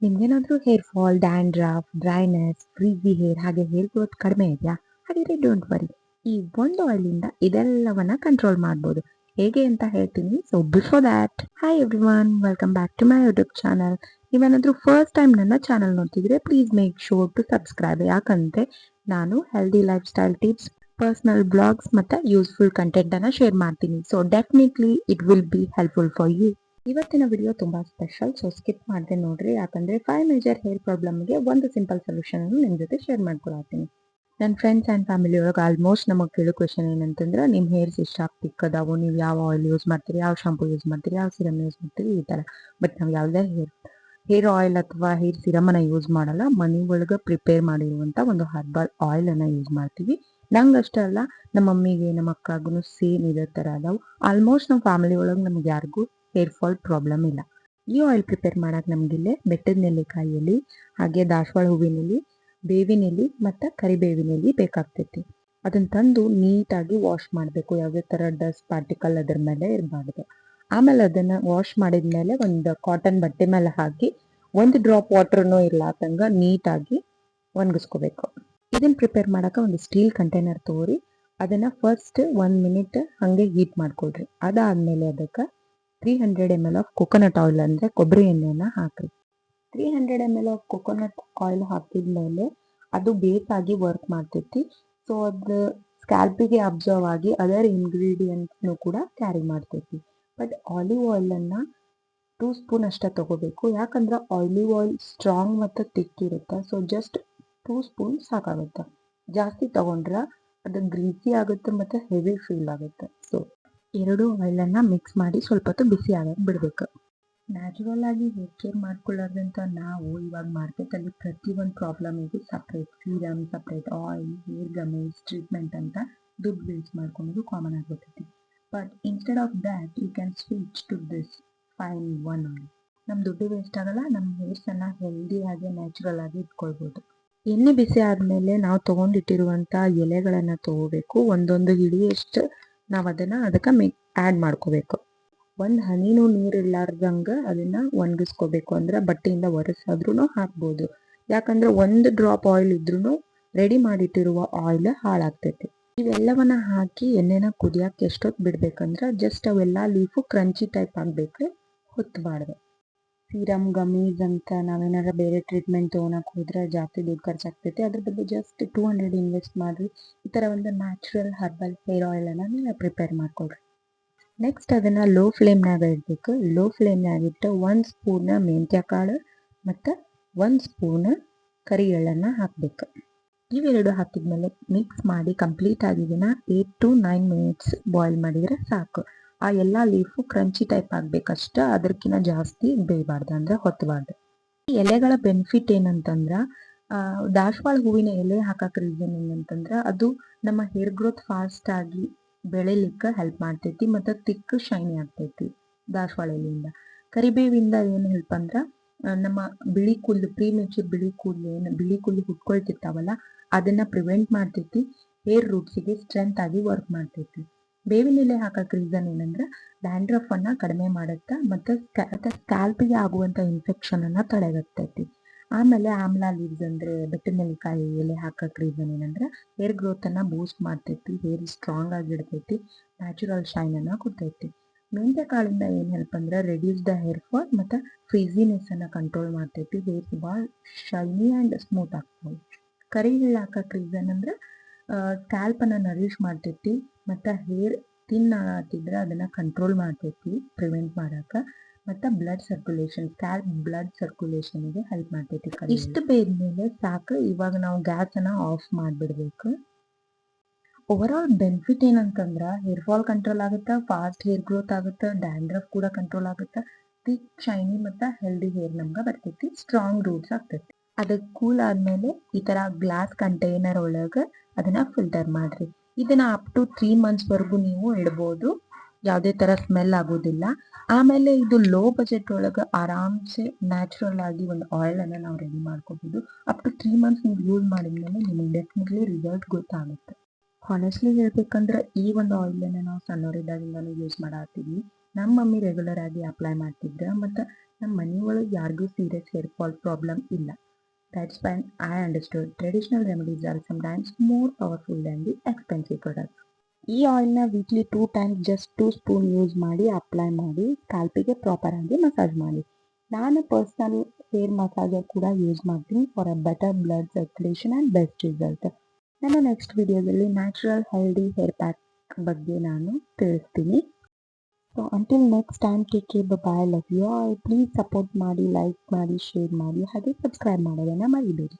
ನಿಮ್ಗೇನಾದ್ರೂ hair fall, dandruff, dryness, frizzy hair ಹಾಗೆ hair growth ಕಡಿಮೆ ಇದೆಯಾ? ಹಾಗಿದ್ರೆ ಡೋಂಟ್ ವರಿ. ಈ ಒಂದು ಆಯಿಲಿಂದ ಇದೆಲ್ಲವನ್ನ ಕಂಟ್ರೋಲ್ ಮಾಡ್ಬೋದು. ಹೇಗೆ ಅಂತ ಹೇಳ್ತೀನಿ. So before that, hi everyone, welcome back to my YouTube channel. ನೀವೇನಾದ್ರೂ ಫಸ್ಟ್ ಟೈಮ್ ನನ್ನ ಚಾನಲ್ ನೋಡ್ತಿದ್ರೆ please make sure to subscribe. ಯಾಕಂದ್ರೆ ನಾನು healthy lifestyle tips, personal blogs ಮತ್ತೆ ಯೂಸ್ಫುಲ್ ಕಂಟೆಂಟ್ ಅನ್ನ ಶೇರ್ ಮಾಡ್ತೀನಿ. So definitely it will be helpful for you. ಇವತ್ತಿನ video ತುಂಬಾ ಸ್ಪೆಷಲ್, ಸೊ ಸ್ಕಿಪ್ ಮಾಡದೆ ನೋಡ್ರಿ. ಯಾಕಂದ್ರೆ 5 ಮೇಜರ್ ಹೇರ್ ಪ್ರಾಬ್ಲಮ್ಗೆ ಒಂದು ಸಿಂಪಲ್ ಸೊಲ್ಯೂಷನ್ ಅನ್ನು ನಿಮ್ ಜೊತೆ ಶೇರ್ ಮಾಡ್ಕೊಳತ್ತೀನಿ. ನನ್ನ ಫ್ರೆಂಡ್ಸ್ ಆ್ಯಂಡ್ ಫ್ಯಾಮಿಲಿ ಒಳಗೆ ಆಲ್ಮೋಸ್ಟ್ ನಮಗೆ ಕೇಳೋ ಕ್ವೆಶನ್ ಏನಂತಂದ್ರೆ, ನಿಮ್ಮ ಹೇರ್ಸ್ ಇಷ್ಟ ತಿಕ್ಕದಾವು, ನೀವು ಯಾವ ಆಯಿಲ್ ಯೂಸ್ ಮಾಡ್ತೀರಿ, ಯಾವ ಶಾಂಪೂ ಯೂಸ್ ಮಾಡ್ತೀರಿ, ಯಾವ ಸಿರಮ್ ಯೂಸ್ ಮಾಡ್ತೀರಿ, ಈ ಥರ. ಬಟ್ ನಾವು ಯಾವುದೇ ಹೇರ್ ಆಯಿಲ್ ಅಥವಾ ಹೇರ್ ಸಿರಮನ್ನು ಯೂಸ್ ಮಾಡಲ್ಲ. ಮನೆ ಒಳಗೆ ಪ್ರಿಪೇರ್ ಮಾಡಿರುವಂಥ ಒಂದು ಹರ್ಬಲ್ ಆಯಿಲನ್ನು ಯೂಸ್ ಮಾಡ್ತೀವಿ. ನಂಗಷ್ಟೇ ಅಲ್ಲ, ನಮ್ಮ ಮಮ್ಮಿಗೆ ನಮ್ಮ ಅಕ್ಕಗೂ ಸೇಮ್ ಇದೇ ಥರ ಅದಾವು. ಆಲ್ಮೋಸ್ಟ್ ನಮ್ಮ ಫ್ಯಾಮಿಲಿ ಒಳಗೆ ನಮ್ಗೆ ಯಾರಿಗೂ ಹೇರ್ ಫಾಲ್ ಪ್ರಾಬ್ಲಮ್ ಇಲ್ಲ. ಈ ಆಯಿಲ್ ಪ್ರಿಪೇರ್ ಮಾಡಕ್ಕೆ ನಮಗಿಲ್ಲೇ ಬೆಟ್ಟದ ನೆಲ್ಲಿಕಾಯಿ ಎಲೆ, ಹಾಗೆ ದಾಸವಾಳ ಹೂವಿನ ಎಲೆ, ಬೇವಿನ ಎಲೆ ಮತ್ತು ಕರಿಬೇವಿನ ಎಲೆ ಬೇಕಾಗ್ತೈತಿ. ಅದನ್ನು ತಂದು ನೀಟಾಗಿ ವಾಶ್ ಮಾಡಬೇಕು. ಯಾವುದೇ ಥರ ಡಸ್ಟ್ ಪಾರ್ಟಿಕಲ್ ಅದ್ರ ಮೇಲೆ ಇರಬಾರ್ದು. ಆಮೇಲೆ ಅದನ್ನು ವಾಶ್ ಮಾಡಿದ್ಮೇಲೆ ಒಂದು ಕಾಟನ್ ಬಟ್ಟೆ ಮೇಲೆ ಹಾಕಿ ಒಂದು ಡ್ರಾಪ್ ವಾಟ್ರನ್ನೂ ಇರ್ಲಾರ್ದಂಗ ನೀಟಾಗಿ ಒಣಗಿಸ್ಕೋಬೇಕು. ಇದನ್ನು ಪ್ರಿಪೇರ್ ಮಾಡೋಕೆ ಒಂದು ಸ್ಟೀಲ್ ಕಂಟೈನರ್ ತೊಗೊರಿ. ಅದನ್ನು ಫಸ್ಟ್ 1 ಮಿನಿಟ್ ಹಾಗೆ ಹೀಟ್ ಮಾಡ್ಕೊಳ್ರಿ. ಅದಾದಮೇಲೆ ಅದಕ್ಕೆ 300 ml ಆಫ್ ಕೊಕೊನಟ್ ಆಯಿಲ್ ಅಂದರೆ ಕೊಬ್ಬರಿ ಎಣ್ಣೆಯನ್ನು ಹಾಕಿರಿ. 300 ml ಆಫ್ ಕೊಕೊನಟ್ ಆಯಿಲ್ ಹಾಕಿದ್ಮೇಲೆ ಅದು ಬೇಸಾಗಿ ವರ್ಕ್ ಮಾಡ್ತೈತಿ. ಸೊ ಅದು ಸ್ಕ್ಯಾಲ್ಪಿಗೆ ಅಬ್ಸರ್ವ್ ಆಗಿ ಅದರ್ ಇಂಗ್ರೀಡಿಯೆಂಟ್ಸ್ನು ಕೂಡ ಕ್ಯಾರಿ ಮಾಡ್ತೈತಿ. ಬಟ್ ಆಲಿವ್ ಆಯಿಲನ್ನು 2 ಸ್ಪೂನ್ ಅಷ್ಟೇ ತೊಗೋಬೇಕು. ಯಾಕಂದ್ರೆ ಆಲಿವ್ ಆಯಿಲ್ ಸ್ಟ್ರಾಂಗ್ ಮತ್ತು ತಿಕ್ ಇರುತ್ತೆ. ಸೊ ಜಸ್ಟ್ 2 ಸ್ಪೂನ್ ಸಾಕಾಗುತ್ತೆ. ಜಾಸ್ತಿ ತೊಗೊಂಡ್ರೆ ಅದು ಗ್ರೀಸಿ ಆಗುತ್ತೆ ಮತ್ತು ಹೆವಿ ಫೀಲ್ ಆಗುತ್ತೆ. ಸೊ ಎರಡು ಆಯಿಲನ್ನು ಮಿಕ್ಸ್ ಮಾಡಿ ಸ್ವಲ್ಪ ಹೊತ್ತು ಬಿಸಿ ಆಗಕ್ಕೆ ಬಿಡಬೇಕು. ನ್ಯಾಚುರಲ್ ಆಗಿ ಹೇರ್ ಕೇರ್ ಮಾಡ್ಕೊಳ್ಳೋದಂತ ನಾವು ಇವಾಗ ಮಾರ್ಕೆಟಲ್ಲಿ ಪ್ರತಿಯೊಂದು ಪ್ರಾಬ್ಲಮಿಗೂ separate serum, separate oil, hair gummies, treatment ಅಂತ ದುಡ್ಡು ವೇಸ್ಟ್ ಮಾಡ್ಕೊಳೋದು ಕಾಮನ್ ಆಗಿಬಿಟ್ಟೈತಿ. But instead of that you can switch to this fine one oil. ನಮ್ಮ ದುಡ್ಡು ವೇಸ್ಟ್ ಆಗಲ್ಲ, ನಮ್ಮ ಹೇರ್ಸನ್ನು ಹೆಲ್ದಿಯಾಗಿ ನ್ಯಾಚುರಲ್ ಆಗಿ ಇಟ್ಕೊಳ್ಬೋದು. ಎಣ್ಣೆ ಬಿಸಿ ಆದಮೇಲೆ ನಾವು ತೊಗೊಂಡಿಟ್ಟಿರುವಂಥ ಎಲೆಗಳನ್ನು ತೊಗೋಬೇಕು. ಒಂದೊಂದು ಹಿಡಿಯಷ್ಟು ನಾವು ಅದಕ್ಕೆ ಆ್ಯಡ್ ಮಾಡ್ಕೋಬೇಕು. ಒಂದು ಹನಿನೂ ನೀರು ಇರ್ಲಾರ್ದಂಗೆ ಅದನ್ನು ಒಣಗಿಸ್ಕೋಬೇಕು. ಅಂದ್ರೆ ಬಟ್ಟೆಯಿಂದ ಒರೆಸಾದ್ರೂ ಹಾಕ್ಬೋದು. ಯಾಕಂದ್ರೆ ಒಂದು ಡ್ರಾಪ್ ಆಯಿಲ್ ಇದ್ರೂ ರೆಡಿ ಮಾಡಿಟ್ಟಿರುವ ಆಯಿಲ್ ಹಾಳಾಗ್ತೈತಿ. ಇವೆಲ್ಲವನ್ನ ಹಾಕಿ ಎಣ್ಣೆನ ಕುದಿಯೋಕೆ ಎಷ್ಟೊತ್ತು ಬಿಡ್ಬೇಕಂದ್ರೆ ಜಸ್ಟ್ ಅವೆಲ್ಲ ಲೀಫು ಕ್ರಂಚಿ ಟೈಪ್ ಆಗಬೇಕು, ಹೊತ್ತಬಾರ್ದು. ಸೀರಮ್, ಗಮೀಸ್ ಅಂತ ನಾವೇನಾರ ಬೇರೆ ಟ್ರೀಟ್ಮೆಂಟ್ ತೊಗೊಳಕ್ಕೆ ಹೋದ್ರೆ ಜಾಸ್ತಿ ದುಡ್ಡು ಖರ್ಚಾಗ್ತೈತಿ. ಅದ್ರ ಬದಲು ಜಸ್ಟ್ 200 ಇನ್ವೆಸ್ಟ್ ಮಾಡಿರಿ. ಈ ಥರ ಒಂದು ನ್ಯಾಚುರಲ್ ಹರ್ಬಲ್ ಹೇರ್ ಆಯಿಲನ್ನು ನೀವು ಪ್ರಿಪೇರ್ ಮಾಡ್ಕೊಳ್ರಿ. ನೆಕ್ಸ್ಟ್ ಅದನ್ನು ಲೋ ಫ್ಲೇಮ್ನಾಗ ಇಡಬೇಕು. ಲೋ ಫ್ಲೇಮ್ನಾಗ ಇಟ್ಟು 1 ಸ್ಪೂನ್ ಮೆಂತ್ಯ ಕಾಳು ಮತ್ತು 1 ಸ್ಪೂನ್ ಕರಿ ಎಳ್ಳನ್ನು ಹಾಕಬೇಕು. ಇವೆರಡು ಹಾಕಿದ್ಮೇಲೆ ಮಿಕ್ಸ್ ಮಾಡಿ ಕಂಪ್ಲೀಟಾಗಿ ಇದನ್ನು 8 to 9 ಮಿನಿಟ್ಸ್ ಬಾಯ್ಲ್ ಮಾಡಿದರೆ ಸಾಕು. ಆ ಎಲ್ಲ ಲೀಫು ಕ್ರಂಚಿ ಟೈಪ್ ಆಗಬೇಕಷ್ಟೆ, ಅದಕ್ಕಿಂತ ಜಾಸ್ತಿ ಬೇಯಬಾರ್ದು, ಅಂದರೆ ಹೊತ್ತಬಾರ್ದು. ಈ ಎಲೆಗಳ ಬೆನಿಫಿಟ್ ಏನಂತಂದ್ರೆ, ದಾಸವಾಳ ಹೂವಿನ ಎಲೆ ಹಾಕಕ್ಕೆ ರೀಸನ್ ಏನಂತಂದ್ರೆ ಅದು ನಮ್ಮ ಹೇರ್ ಗ್ರೋತ್ ಫಾಸ್ಟಾಗಿ ಬೆಳಿಲಿಕ್ಕೆ ಹೆಲ್ಪ್ ಮಾಡ್ತೈತಿ ಮತ್ತು ತಿಕ್ ಶೈನಿ ಆಗ್ತೈತಿ ದಾಸವಾಳ ಎಲೆಯಿಂದ. ಕರಿಬೇವಿಂದ ಏನು ಹೆಲ್ಪ್ ಅಂದ್ರೆ ನಮ್ಮ ಬಿಳಿ ಕೂದಲು, ಪ್ರೀಮೆಚ್ಯೂರ್ ಬಿಳಿ ಕೂದಲು ಹುಟ್ಕೊಳ್ತಿರ್ತಾವಲ್ಲ, ಅದನ್ನು ಪ್ರಿವೆಂಟ್ ಮಾಡ್ತೈತಿ. ಹೇರ್ ರೂಟ್ಸಿಗೆ ಸ್ಟ್ರೆಂತ್ ಆಗಿ ವರ್ಕ್ ಮಾಡ್ತೈತಿ. ಬೇವಿನ ಎಲೆ ಹಾಕಕ್ಕೆ ರೀಸನ್ ಏನಂದ್ರೆ ಡ್ಯಾಂಡ್ರಫನ್ನು ಕಡಿಮೆ ಮಾಡುತ್ತೆ ಮತ್ತು ಸ್ಕ್ಯಾಲ್ಪಿಗೆ ಆಗುವಂಥ ಇನ್ಫೆಕ್ಷನನ್ನು ತಡೆಗಟ್ಟೈತಿ. ಆಮೇಲೆ ಆಮ್ಲಾ ಲೀವ್ಸ್ ಅಂದರೆ ಬೆಟ್ಟದ ನೆಲ್ಲಿಕಾಯಿ ಎಲೆ ಹಾಕಕ್ಕೆ ರೀಸನ್ ಏನಂದ್ರೆ ಹೇರ್ ಗ್ರೋತನ್ನು ಬೂಸ್ಟ್ ಮಾಡ್ತೈತಿ, ಹೇರ್ ಸ್ಟ್ರಾಂಗ್ ಆಗಿಡ್ತೈತಿ, ನ್ಯಾಚುರಲ್ ಶೈನನ್ನು ಕೊಡ್ತೈತಿ. ಮೆಂತ್ಯ ಕಾಳಿಂದ ಏನು ಹೆಲ್ಪ್ ಅಂದ್ರೆ ರೆಡ್ಯೂಸ್ ದ ಹೇರ್ ಫಾಲ್ ಮತ್ತು ಫ್ರೀಸಿನೆಸ್ಸನ್ನು ಕಂಟ್ರೋಲ್ ಮಾಡ್ತೈತಿ. ಹೇರ್ಸ್ ಭಾಳ ಶೈನಿ ಆ್ಯಂಡ್ ಸ್ಮೂತ್ ಆಗ್ತವೆ. ಕರಿ ಎಳ್ಳು ಹಾಕಕ್ಕೆ ರೀಸನ್ ಅಂದ್ರೆ ಸ್ಕ್ಯಾಲ್ಪನ್ನು ನರಿಷ್ ಮಾಡ್ತೈತಿ ಮತ್ತು ಹೇರ್ ಥಿನ್ ಆಗತ್ತಿದ್ರೆ ಅದನ್ನು ಕಂಟ್ರೋಲ್ ಮಾಡ್ತೈತಿ, ಪ್ರಿವೆಂಟ್ ಮಾಡೋಕೆ. ಮತ್ತು ಬ್ಲಡ್ ಸರ್ಕ್ಯುಲೇಷನ್, ಸ್ಕ್ಯಾಲ್ಪ್ ಬ್ಲಡ್ ಸರ್ಕ್ಯುಲೇಷನ್ಗೆ ಹೆಲ್ಪ್ ಮಾಡ್ತೈತಿ. ಇಷ್ಟು ಬೇಯ್ದ್ಮೇಲೆ ಸಾಕು. ಇವಾಗ ನಾವು ಗ್ಯಾಸನ್ನು ಆಫ್ ಮಾಡಿಬಿಡ್ಬೇಕು. ಓವರಾಲ್ ಬೆನಿಫಿಟ್ ಏನಂತಂದ್ರೆ ಹೇರ್ ಫಾಲ್ ಕಂಟ್ರೋಲ್ ಆಗುತ್ತೆ, ಫಾಸ್ಟ್ ಹೇರ್ ಗ್ರೋತ್ ಆಗುತ್ತೆ, ಡ್ಯಾಂಡ್ರಫ್ ಕೂಡ ಕಂಟ್ರೋಲ್ ಆಗುತ್ತೆ, ಥಿಕ್ ಶೈನಿ ಮತ್ತು ಹೆಲ್ದಿ ಹೇರ್ ನಮ್ಗೆ ಬರ್ತೈತಿ, ಸ್ಟ್ರಾಂಗ್ ರೂಟ್ಸ್ ಆಗ್ತೈತಿ. ಅದಕ್ಕೆ ಕೂಲ್ ಆದಮೇಲೆ ಈ ಥರ ಗ್ಲಾಸ್ ಕಂಟೈನರ್ ಒಳಗೆ ಅದನ್ನು ಫಿಲ್ಟರ್ ಮಾಡಿರಿ. ಇದನ್ನು ಅಪ್ ಟು 3 ಮಂತ್ಸ್ವರೆಗೂ ನೀವು ಇಡ್ಬೋದು, ಯಾವುದೇ ಥರ ಸ್ಮೆಲ್ ಆಗೋದಿಲ್ಲ. ಆಮೇಲೆ ಇದು ಲೋ ಬಜೆಟ್ ಒಳಗೆ ಆರಾಮ್ಸೆ ನ್ಯಾಚುರಲ್ ಆಗಿ ಒಂದು ಆಯಿಲನ್ನು ನಾವು ರೆಡಿ ಮಾಡ್ಕೋಬೋದು. ಅಪ್ ಟು 3 ಮಂತ್ಸ್ ನೀವು ಯೂಸ್ ಮಾಡಿದ್ಮೇಲೆ ನಿಮಗೆ ಡೆಫಿನೆಟ್ಲಿ ರಿಸಲ್ಟ್ ಗೊತ್ತಾಗುತ್ತೆ. ಹಾನೆಸ್ಟ್ಲಿ ಹೇಳ್ಬೇಕಂದ್ರೆ ಈ ಒಂದು ಆಯಿಲನ್ನು ನಾವು ಸಣ್ಣವರಿದ್ದಾಗಿಂದನೂ ಯೂಸ್ ಮಾಡತ್ತೀವಿ. ನಮ್ಮ ಮಮ್ಮಿ ರೆಗ್ಯುಲರ್ ಆಗಿ ಅಪ್ಲೈ ಮಾಡ್ತಿದ್ರು ಮತ್ತು ನಮ್ಮ ಮನೆಯೊಳಗೆ ಯಾರಿಗೂ ಸೀರಿಯಸ್ ಹೇರ್ ಫಾಲ್ ಪ್ರಾಬ್ಲಮ್ ಇಲ್ಲ. That's when I understood traditional remedies are sometimes more powerful than the expensive products. ಈ ಆಯಿಲ್ನ weekly 2 times just 2 spoon use ಮಾಡಿ ಅಪ್ಲೈ ಮಾಡಿ ಸ್ಕ್ಯಾಲ್ಪಿಗೆ ಪ್ರಾಪರ್ ಆಗಿ ಮಸಾಜ್ ಮಾಡಿ. ನಾನು ಪರ್ಸ್ನಲ್ ಹೇರ್ ಮಸಾಜರ್ ಕೂಡ ಯೂಸ್ ಮಾಡ್ತೀನಿ for a better blood circulation and best result. ನಾನು ನೆಕ್ಸ್ಟ್ ವಿಡಿಯೋದಲ್ಲಿ ನ್ಯಾಚುರಲ್ ಹೆಲ್ದಿ ಹೇರ್ ಪ್ಯಾಕ್ ಬಗ್ಗೆ ನಾನು ತಿಳಿಸ್ತೀನಿ. So until next time take care, bye, love you all. Please support ಮಾಡಿ, ಲೈಕ್ ಮಾಡಿ, ಶೇರ್ ಮಾಡಿ ಹಾಗೆ ಸಬ್ಸ್ಕ್ರೈಬ್ ಮಾಡೋದನ್ನು ಮರಿಬೇಡಿ.